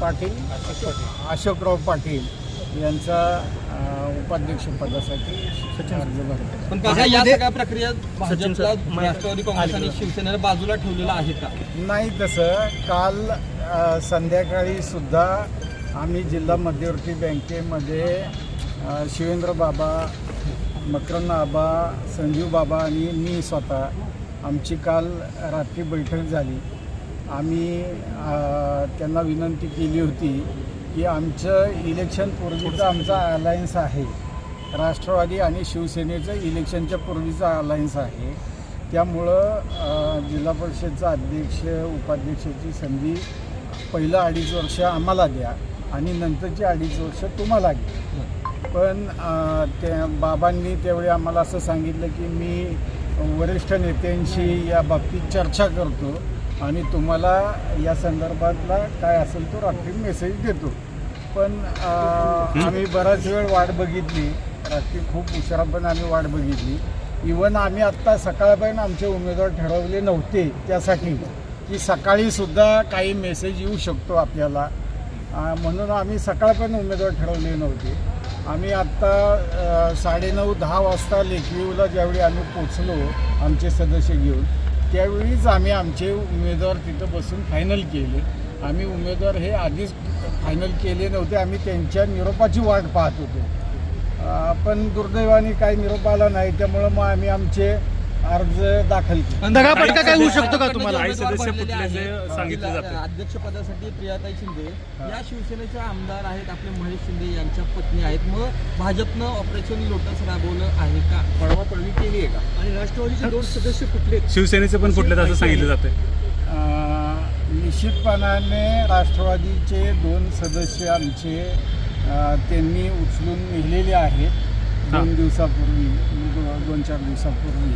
पाटील अशोकराव पाटील यांचा उपाध्यक्षपदासाठी अर्ज भरला. पण कसं या सगळ्या प्रक्रियेत भाजपला राष्ट्रवादी काँग्रेस आणि शिवसेनेला बाजूला ठेवलेलं आहे का? नाही, तसं काल संध्याकाळी सुद्धा आम्ही जिल्हा मध्यवर्ती बँकेमध्ये शिवेंद्र बाबा, मकरंद आबा, संजीव बाबा आणि मी स्वतः आमची काल रात्री बैठक झाली. आम्ही त्यांना विनंती केली होती की आमचं इलेक्शन पूर्वीचं आमचा अलायन्स आहे, राष्ट्रवादी आणि शिवसेनेचं इलेक्शनच्या पूर्वीचा अलायन्स आहे. त्यामुळं जिल्हा परिषदचा अध्यक्ष उपाध्यक्षाची संधी पहिलं 2.5 वर्ष आम्हाला द्या आणि नंतरची 2.5 वर्ष तुम्हाला घ्या. पण त्या बाबांनी त्यावेळी आम्हाला असं सांगितलं की मी वरिष्ठ नेत्यांशी या बाबतीत चर्चा करतो आणि तुम्हाला या संदर्भातला काय असेल तो रात्री मेसेज देतो. पण आम्ही बराच वेळ वाट बघितली, रात्री खूप उशिरापर्यंत आम्ही वाट बघितली. इवन आम्ही आत्ता सकाळपर्यंत आमचे उमेदवार ठरवले नव्हते त्यासाठी की सकाळीसुद्धा काही मेसेज येऊ शकतो आपल्याला, म्हणून आम्ही सकाळपर्यंत उमेदवार ठरवले नव्हते. आम्ही आत्ता 9:30-10 वाजता लेकव्ह्यूला ज्यावेळी आम्ही पोचलो आमचे सदस्य घेऊन, त्यावेळीच आम्ही आमचे उमेदवार तिथं बसून फायनल केले. आम्ही उमेदवार हे आधीच फायनल केले नव्हते, आम्ही त्यांच्या निरोपाची वाट पाहत होतो. पण दुर्दैवाने काही निरोप आला नाही, त्यामुळं मग आम्ही आमचे अर्ज दाखल केले. दगाफटका काय होऊ शकतो का तुम्हाला? सांगितलं जातं अध्यक्षपदासाठी प्रियाताई शिंदे या शिवसेनेच्या आमदार आहेत, आपले महेश शिंदे यांच्या पत्नी आहेत. मग भाजपनं ऑपरेशन लोटस राबवलं आहे का? पळवापळवी केली आहे का? आणि राष्ट्रवादीचे 2 सदस्य कुठले, शिवसेनेचे पण कुठले असं सांगितलं जातं? निश्चितपणाने राष्ट्रवादीचे 2 सदस्य आमचे त्यांनी उचलून नेलेले आहेत 2 दिवसापूर्वी, 2-4 दिवसापूर्वी.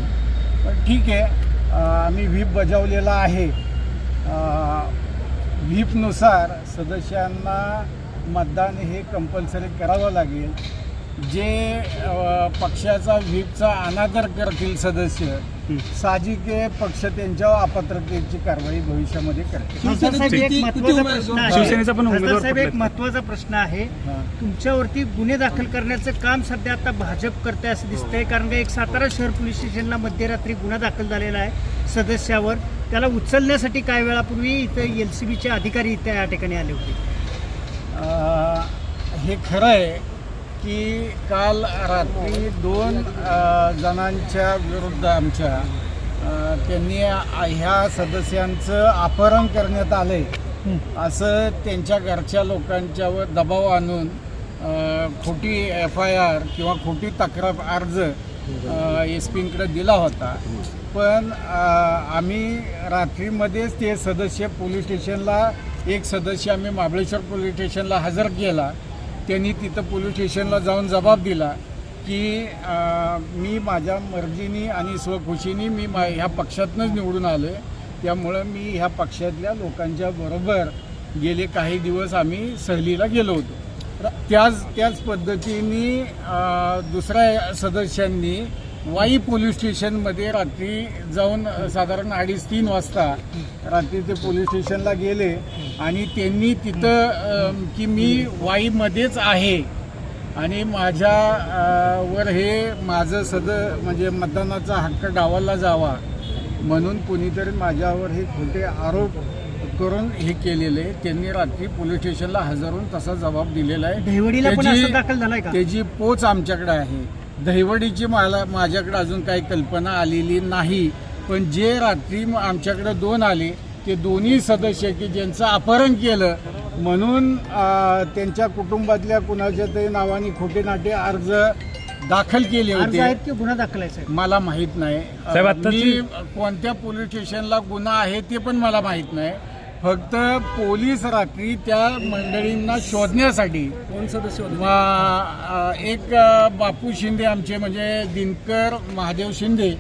पण ठीक आहे, आम्ही व्हीप बजावलेला आहे. व्हीपनुसार सदस्यांना मतदान हे कंपल्सरी करावं लागेल. जे पक्षाचा व्हीपचा अनादर करतील सदस्य, साहजिक पक्ष त्यांच्यावर अपात्रतेची कारवाई भविष्यामध्ये करेल. शिवसेनेचा पण उमेदवार एक महत्त्वाचा प्रश्न आहे. तुमच्यावरती गुन्हे दाखल करण्याचं काम सध्या आता भाजप करते असं दिसतंय, कारण का एक सातारा शहर पोलीस स्टेशनला मध्यरात्री गुन्हा दाखल झालेला आहे सदस्यावर. त्याला उचलण्यासाठी काही वेळापूर्वी इथं LCBचे अधिकारी इथे या ठिकाणी आले होते. हे खरं आहे की काल रात्री 2 जणांच्या विरुद्ध आमच्या त्यांनी ह्या सदस्यांचं अपहरण करण्यात आलं आहे असं त्यांच्या घरच्या लोकांच्यावर दबाव आणून खोटी FIR किंवा खोटी तक्रार अर्ज SP-कडे दिला होता. पण आम्ही रात्रीमध्येच ते सदस्य पोलीस स्टेशनला, एक सदस्य आम्ही महाबळेश्वर पोलीस स्टेशनला हजर केला. त्यांनी तिथं पोलीस स्टेशनला जाऊन जबाब दिला की मी माझ्या मर्जीनी आणि स्वखुशीनी मी ह्या पक्षातनंच निवडून आलो आहे, त्यामुळं मी ह्या पक्षातल्या लोकांच्या बरोबर गेले काही दिवस आम्ही सहलीला गेलो होतो. त्याच पद्धतीने दुसऱ्या सदस्यांनी वाई पोलीस स्टेशनमध्ये रात्री जाऊन साधारण 2:30-3 वाजता रात्री ते पोलीस स्टेशनला गेले आणि त्यांनी तिथं की मी वाईमध्येच आहे आणि माझ्यावर हे माझं म्हणजे मतदानाचा हक्क डावलला जावा म्हणून कुणीतरी माझ्यावर हे खोटे आरोप करून हे केलेले. त्यांनी रात्री पोलीस स्टेशनला हजर होऊन तसा जबाब दिलेला आहे. त्याची पोच आमच्याकडे आहे. दहिवडीची माझ्याकडे अजून काही कल्पना आलेली नाही. पण जे रात्री आमच्याकडे 2 आले ते दोन्ही सदस्य की ज्यांचं अपहरण केलं म्हणून त्यांच्या कुटुंबातल्या कुणाच्या तरी नावाने खोटे नाटे अर्ज दाखल केले होते. गुन्हा दाखल आहे मला माहीत नाही. मी कोणत्या पोलीस स्टेशनला गुन्हा आहे ते पण मला माहीत नाही. फक्त पोलीस रात्री त्या मंडळींना शोधण्यासाठी कोण सदस्य एक बापू शिंदे आमचे म्हणजे दिनकर महादेव शिंदे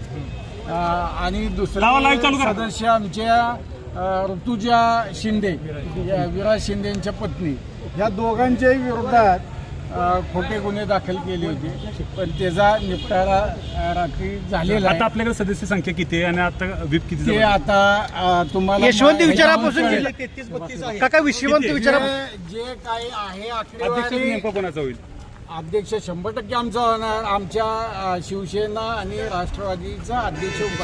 आणि दुसरा सदस्य आमच्या ऋतुजा शिंदे, विराज शिंदेच्या पत्नी, ह्या दोघांच्याही विरोधात खोटे गुन्हे दाखल केले होते, पण त्याचा निपटारा रात्री झालेला आता आहे. आपल्याकडे सदस्य संख्या किती आहे आणि आता व्हीप किती ते जवळ आहे? आता तुम्हाला यशवंत विचारापासून कळेल. काका यशवंत विचारा जे काही आहे अध्यक्ष आकडेवारी नेमका कोणाचा होईल? अध्यक्ष 100% आमचा होणार. आमच्या शिवसेना आणि राष्ट्रवादीचा अध्यक्ष ठीक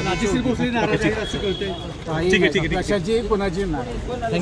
आहे, ठीक आहे, ठीक आहे. कशाची कुणाची नाही.